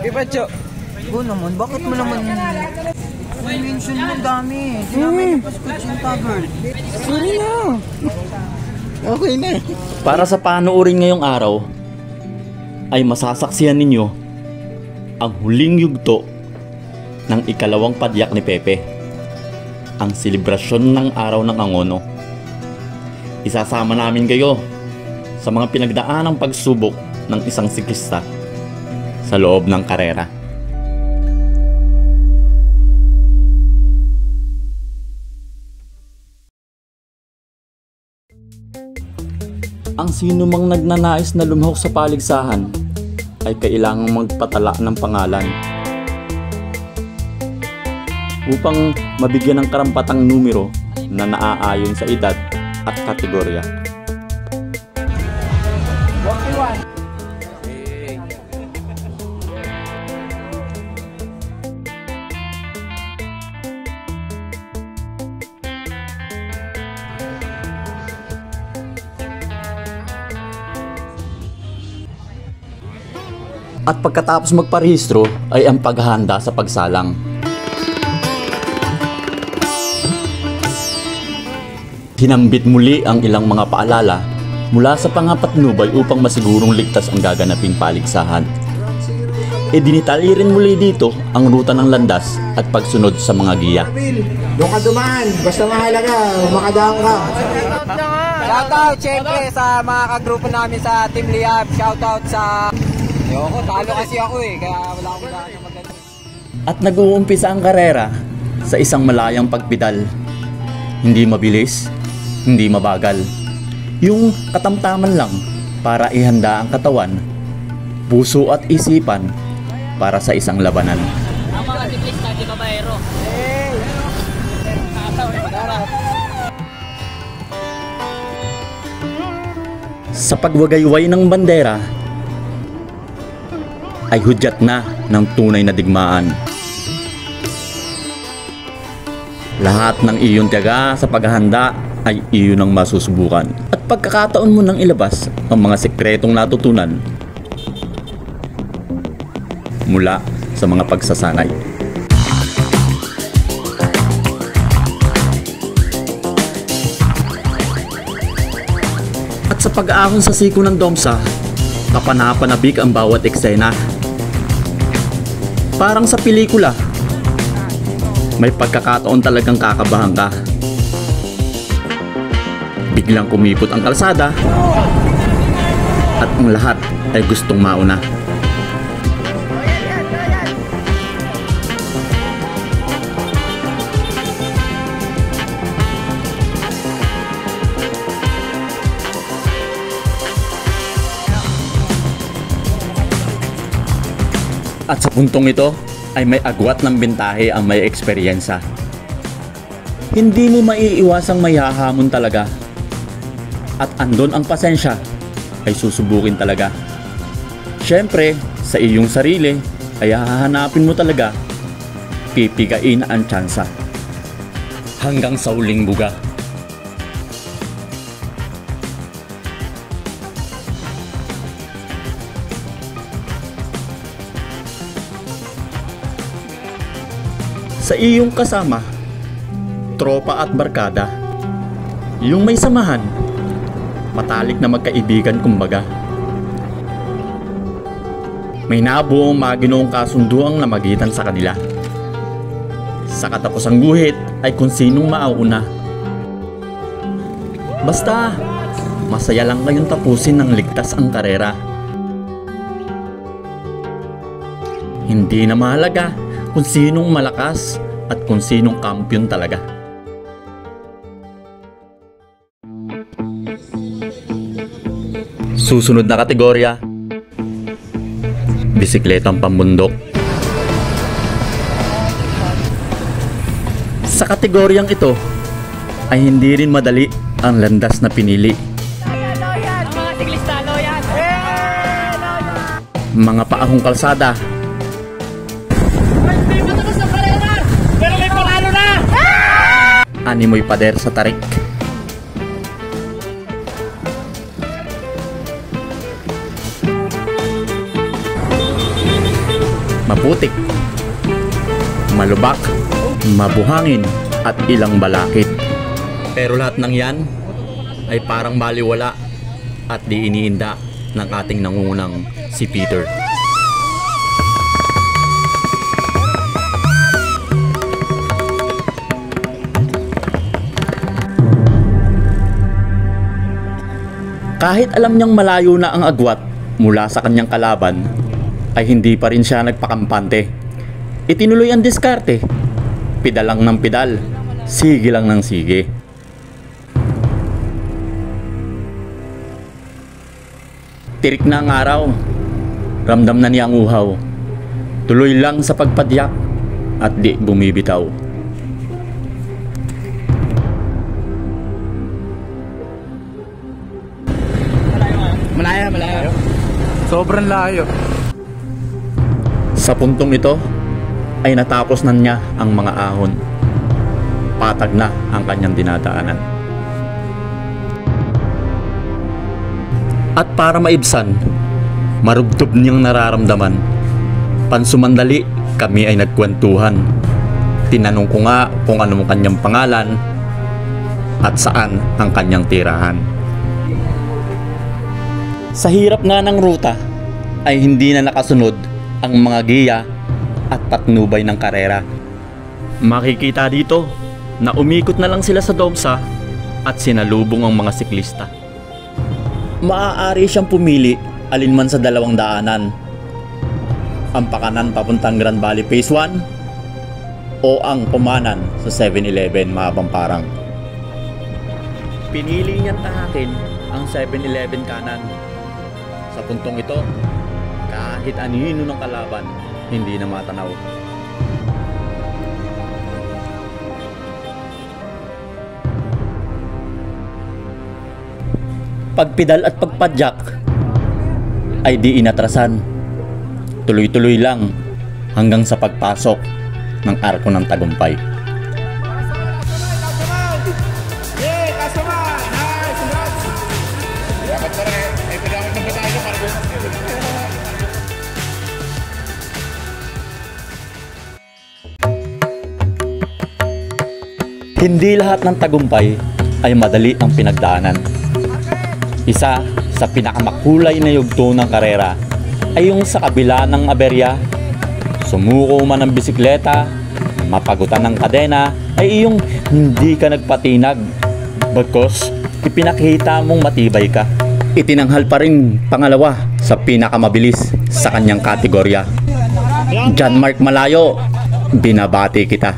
Ipacho. Oo naman, bakit mo naman mention mo dami? Sinabi na Paskut Sinta girl. Sorry na. Okay na. Para sa panoorin ngayong araw, ay masasaksihan ninyo ang huling yugto ng ikalawang padyak ni Pepe, ang selebrasyon ng araw ng Angono. Isasama namin kayo sa mga pinagdaanang pagsubok ng isang siklista sa loob ng karera. Ang sino mang nagnanais na lumahok sa paligsahan ay kailangang magpatala ng pangalan upang mabigyan ng karampatang numero na naaayon sa edad at kategorya. At pagkatapos magparehistro ay ang paghahanda sa pagsalang. Hinambit muli ang ilang mga paalala mula sa pangapatnubay upang masigurong ligtas ang gaganaping paligsahan. Idinitalye rin muli dito ang ruta ng landas at pagsunod sa mga giya. Doon ka dumaan, basta mahalaga, makadaan ka. Shoutout syempre sa mga kagrupo namin sa Team Liab. Shoutout sa... Ayoko, talo kasi ako kaya wala akong daan na maganda. At nag-uumpisa ang karera sa isang malayang pagpedal. Hindi mabilis, hindi mabagal. Yung katamtaman lang para ihanda ang katawan, puso at isipan para sa isang labanan. Ang mga siklista, di ba bayero? Sa pagwagayway ng bandera, ay hudyat na ng tunay na digmaan. Lahat ng iyong tiyaga sa paghahanda ay iyon ang masusubukan. At pagkakataon mo nang ilabas ang mga sekretong natutunan mula sa mga pagsasanay. At sa pag-aahon sa siko ng Domsa, kapanapanabik ang bawat eksena. Parang sa pelikula, may pagkakataon talagang kakabahan ka. Biglang kumipot ang kalsada at ang lahat ay gustong mauna. At sa puntong ito ay may agwat ng bentahe ang may eksperyensya. Hindi mo maiiwasang may hahamon talaga. At andon ang pasensya ay susubukin talaga. Siyempre, sa iyong sarili ay hahanapin mo talaga, pipigain ang tsansa. Hanggang sa huling buga. Sa iyong kasama, tropa at barkada, yung may samahan, matalik na magkaibigan kumbaga. May nabuong maginoong kasunduang namagitan sa kanila. Sa katapusang guhit ay kung sinong mauuna. Basta, masaya lang kayong tapusin ng ligtas ang karera. Hindi na mahalaga kung sinong malakas at kung sinong kampiyon talaga. Susunod na kategorya, bisikletang pambundok. Sa kategoryang ito ay hindi rin madali ang landas na pinili. Ang mga siklista, loyan! Mga paahong kalsada, animoy pader sa tarik. maputik, malubak, mabuhangin at ilang balakid. Pero lahat ng yan ay parang baliwala at di iniinda ng ating nangungunang si Peter. Kahit alam niyang malayo na ang agwat mula sa kanyang kalaban, ay hindi pa rin siya nagpakampante. Itinuloy ang diskarte. Pidal lang ng pidal, sige lang ng sige. Tirik na ang araw, ramdam na niya ang uhaw. Tuloy lang sa pagpadyak at di bumibitaw. Malayo. Sobrang layo. Sa puntong ito ay natapos na niya ang mga ahon. Patag na ang kanyang dinadaanan. At para maibsan, marubdob niyang nararamdaman. Pansumandali kami ay nagkwentuhan. Tinanong ko nga kung anong kanyang pangalan at saan ang kanyang tirahan. Sa hirap nga ng ruta ay hindi na nakasunod ang mga giya at patnubay ng karera. Makikita dito na umikot na lang sila sa Domsa at sinalubong ang mga siklista. Maaari siyang pumili alinman sa dalawang daanan. Ang pakanan papuntang Grand Valley Phase 1 o ang pumanan sa 7-Eleven Mabamparang. Pinili niyang tahakin ang 7-Eleven kanan. Sa puntong ito, kahit anino ng kalaban, hindi na matanaw. Pagpidal at pagpadyak ay di inatrasan. Tuloy-tuloy lang hanggang sa pagpasok ng Arko ng Tagumpay. Hindi lahat ng tagumpay ay madali ang pinagdaanan. Isa sa pinakamakulay na yugto ng karera ay yung sa kabila ng aberya, sumuko man ng bisikleta, mapagutan ng kadena, ay yung hindi ka nagpatinag bagkus ipinakita mong matibay ka. Itinanghal pa rin pangalawa sa pinakamabilis sa kanyang kategorya. John Mark Malayo, binabati kita.